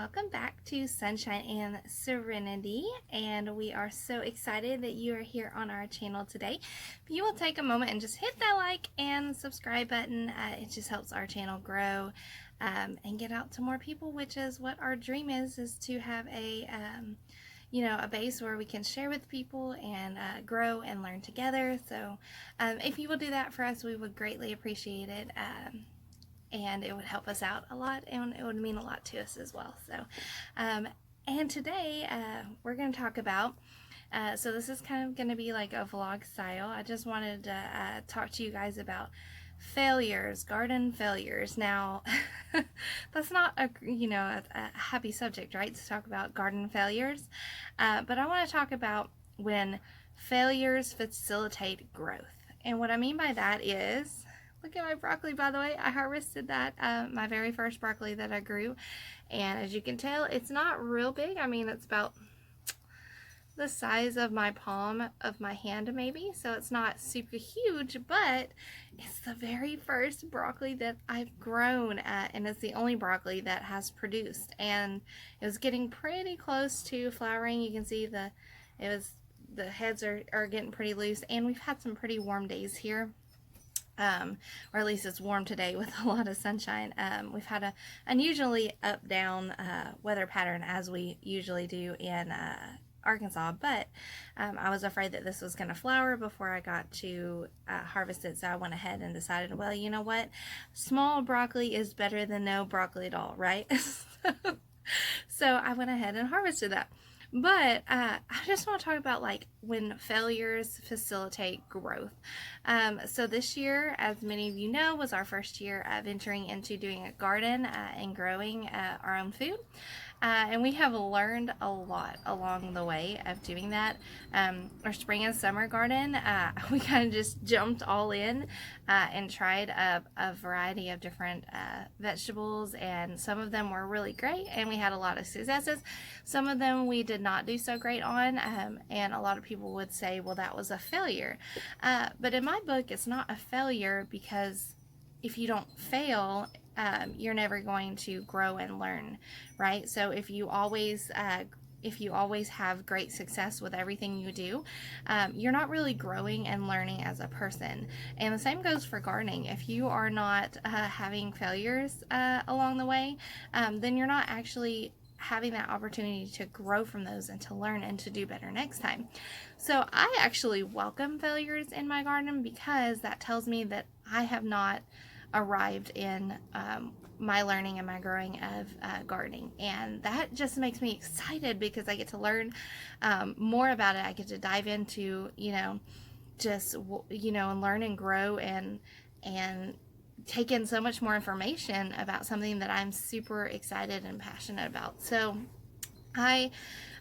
welcome back to Sunshine and Serenity, and we are so excited that you are here on our channel today. If you will take a moment and just hit that like and subscribe button, it just helps our channel grow and get out to more people, which is what our dream is to have a a base where we can share with people and grow and learn together. So if you will do that for us, we would greatly appreciate it. And it would help us out a lot, and it would mean a lot to us as well. So and today we're going to talk about so this is kind of going to be like a vlog style. I just wanted to talk to you guys about failures, garden failures. Now that's not a happy subject, right, to talk about garden failures, but I want to talk about when failures facilitate growth. And what I mean by that is, look at my broccoli, by the way. I harvested that, my very first broccoli that I grew. And as you can tell, it's not real big. I mean, it's about the size of my palm of my hand maybe. So it's not super huge, but it's the very first broccoli that I've grown, and it's the only broccoli that has produced. And it was getting pretty close to flowering. You can see the heads are getting pretty loose, and we've had some pretty warm days here. Or at least it's warm today with a lot of sunshine. We've had a unusually up-down weather pattern, as we usually do in Arkansas, but I was afraid that this was going to flower before I got to harvest it, so I went ahead and decided, well, you know what, small broccoli is better than no broccoli at all, right? So I went ahead and harvested that. But I just want to talk about like when failures facilitate growth. So this year, as many of you know, was our first year of venturing into doing a garden and growing our own food. And we have learned a lot along the way of doing that. Our spring and summer garden, we kind of just jumped all in and tried a variety of different vegetables, and some of them were really great and we had a lot of successes. Some of them we did not do so great on, and a lot of people would say, well, that was a failure. But in my book, it's not a failure, because if you don't fail, you're never going to grow and learn, right? So if you always have great success with everything you do, you're not really growing and learning as a person. And the same goes for gardening. If you are not having failures along the way, then you're not actually having that opportunity to grow from those and to learn and to do better next time. So I actually welcome failures in my garden, because that tells me that I have not arrived in my learning and my growing of gardening, and that just makes me excited because I get to learn more about it. I get to dive into and learn and grow and take in so much more information about something that I'm super excited and passionate about. So I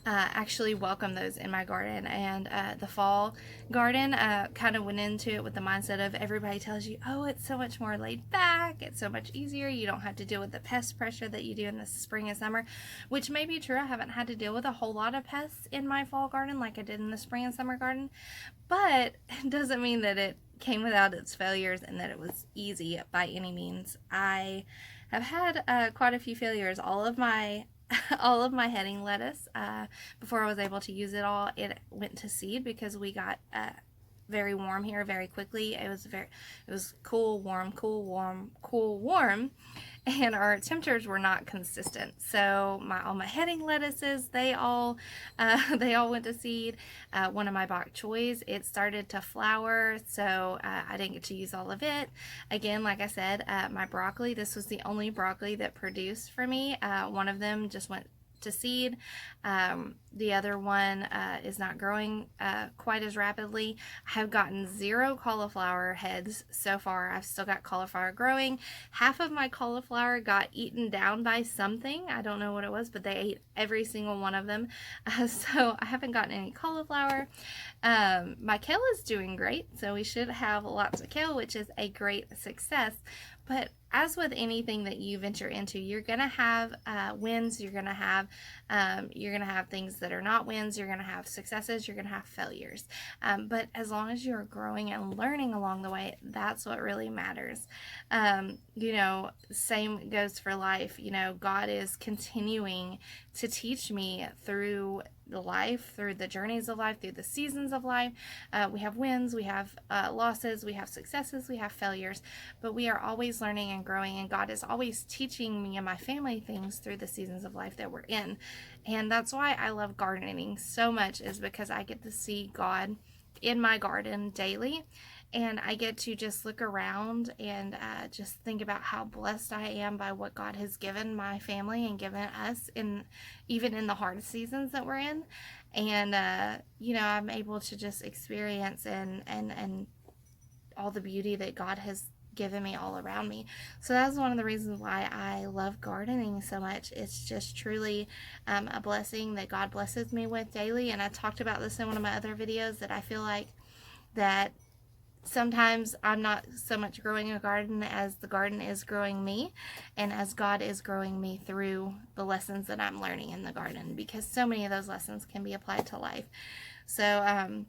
actually welcome those in my garden. And the fall garden kind of went into it with the mindset of, everybody tells you, oh, it's so much more laid back, it's so much easier, you don't have to deal with the pest pressure that you do in the spring and summer, which may be true. I haven't had to deal with a whole lot of pests in my fall garden like I did in the spring and summer garden, but it doesn't mean that it came without its failures and that it was easy by any means. I have had quite a few failures. All of my heading lettuce, before I was able to use it all, it went to seed because we got very warm here very quickly. It was cool, warm, cool, warm, cool, warm, and our temperatures were not consistent. So all my heading lettuces, they all went to seed. One of my bok choys, it started to flower, so I didn't get to use all of it. Again, like I said, my broccoli, this was the only broccoli that produced for me. One of them just went to seed. The other one is not growing quite as rapidly. I have gotten 0 cauliflower heads so far. I've still got cauliflower growing. Half of my cauliflower got eaten down by something. I don't know what it was, but they ate every single one of them. So I haven't gotten any cauliflower. My kale is doing great, so we should have lots of kale, which is a great success. But as with anything that you venture into, you're gonna have wins. You're gonna have things that are not wins. You're gonna have successes. You're gonna have failures. But as long as you're growing and learning along the way, that's what really matters. Same goes for life. God is continuing to teach me through the life, through the journeys of life, through the seasons of life. We have wins, we have losses, we have successes, we have failures, but we are always learning and growing, and God is always teaching me and my family things through the seasons of life that we're in. And that's why I love gardening so much, is because I get to see God in my garden daily, and I get to just look around and just think about how blessed I am by what God has given my family and given us, even in the hard seasons that we're in. And I'm able to just experience and all the beauty that God has given me all around me. So that's one of the reasons why I love gardening so much. It's just truly a blessing that God blesses me with daily. And I talked about this in one of my other videos, that I feel like that sometimes I'm not so much growing a garden as the garden is growing me, and as God is growing me through the lessons that I'm learning in the garden, because so many of those lessons can be applied to life. So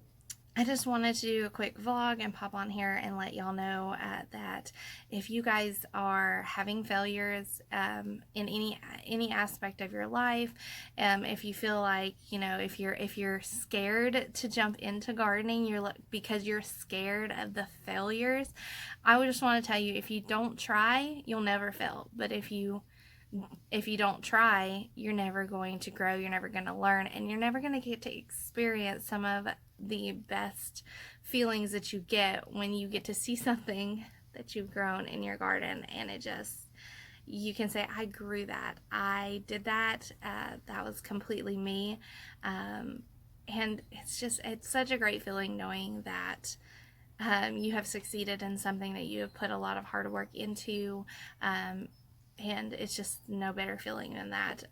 I just wanted to do a quick vlog and pop on here and let y'all know that if you guys are having failures in any aspect of your life, if you feel like, if you're scared to jump into gardening, because you're scared of the failures, I would just want to tell you, if you don't try, you'll never fail. But if you don't try, you're never going to grow, you're never going to learn, and you're never going to get to experience some of the best feelings that you get when you get to see something that you've grown in your garden, and you can say, I grew that, I did that, that was completely me. And it's such a great feeling knowing that you have succeeded in something that you have put a lot of hard work into. And it's just no better feeling than that,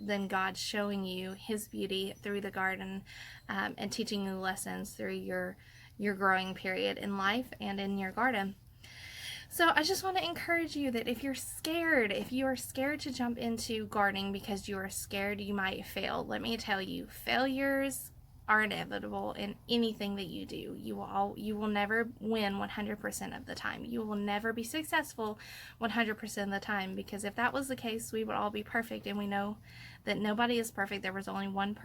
than God showing you His beauty through the garden, and teaching you lessons through your growing period in life and in your garden. So I just want to encourage you that if you are scared to jump into gardening because you are scared you might fail, let me tell you, failures are inevitable in anything that you do. You will never win 100% of the time. You will never be successful 100% of the time, because if that was the case, we would all be perfect, and we know that nobody is perfect. There was only one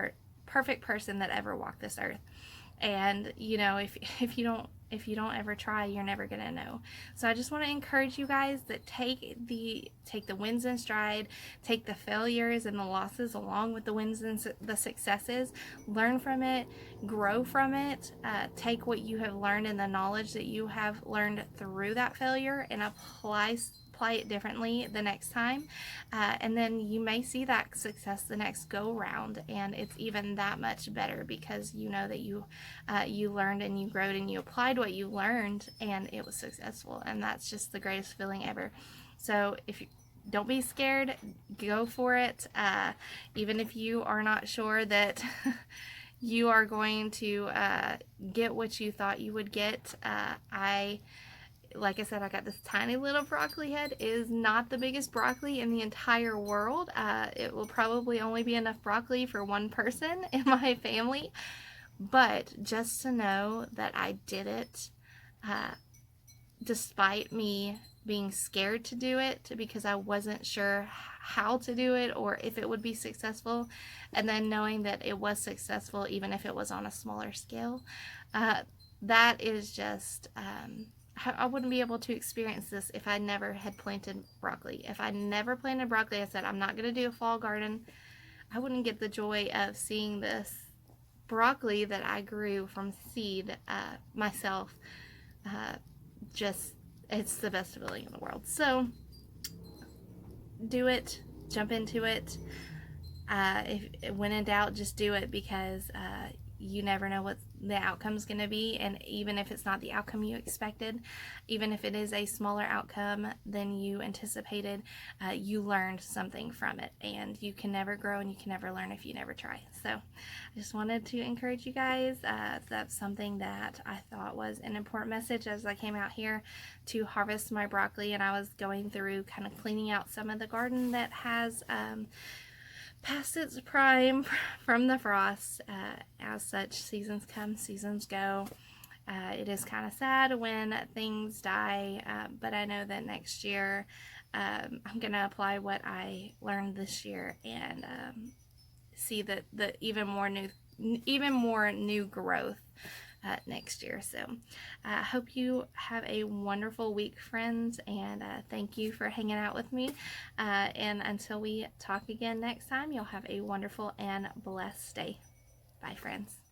perfect person that ever walked this earth. And if you don't ever try, you're never gonna know. So I just want to encourage you guys that take the wins in stride, take the failures and the losses along with the wins and the successes, learn from it, grow from it, take what you have learned and the knowledge that you have learned through that failure and apply it differently the next time, and then you may see that success the next go round, and it's even that much better, because you know that you learned and you growed and you applied what you learned and it was successful, and that's just the greatest feeling ever. So don't be scared, go for it, even if you are not sure that you are going to get what you thought you would get. Like I said, I got this tiny little broccoli head. It is not the biggest broccoli in the entire world. It will probably only be enough broccoli for one person in my family. But just to know that I did it, despite me being scared to do it because I wasn't sure how to do it or if it would be successful, and then knowing that it was successful even if it was on a smaller scale, that is just... I wouldn't be able to experience this if I never had planted broccoli. If I never planted broccoli, I said, I'm not going to do a fall garden, I wouldn't get the joy of seeing this broccoli that I grew from seed myself. It's the best feeling in the world. So, do it. Jump into it. When in doubt, just do it, because you never know what the outcome's going to be, and even if it's not the outcome you expected, even if it is a smaller outcome than you anticipated, you learned something from it, and you can never grow and you can never learn if you never try. So I just wanted to encourage you guys. That's something that I thought was an important message as I came out here to harvest my broccoli, and I was going through kind of cleaning out some of the garden that has past its prime from the frost. As such, seasons come, seasons go. It is kind of sad when things die, but I know that next year I'm going to apply what I learned this year and see the even more new growth next year. So I hope you have a wonderful week, friends, and thank you for hanging out with me. And until we talk again next time, you'll have a wonderful and blessed day. Bye, friends.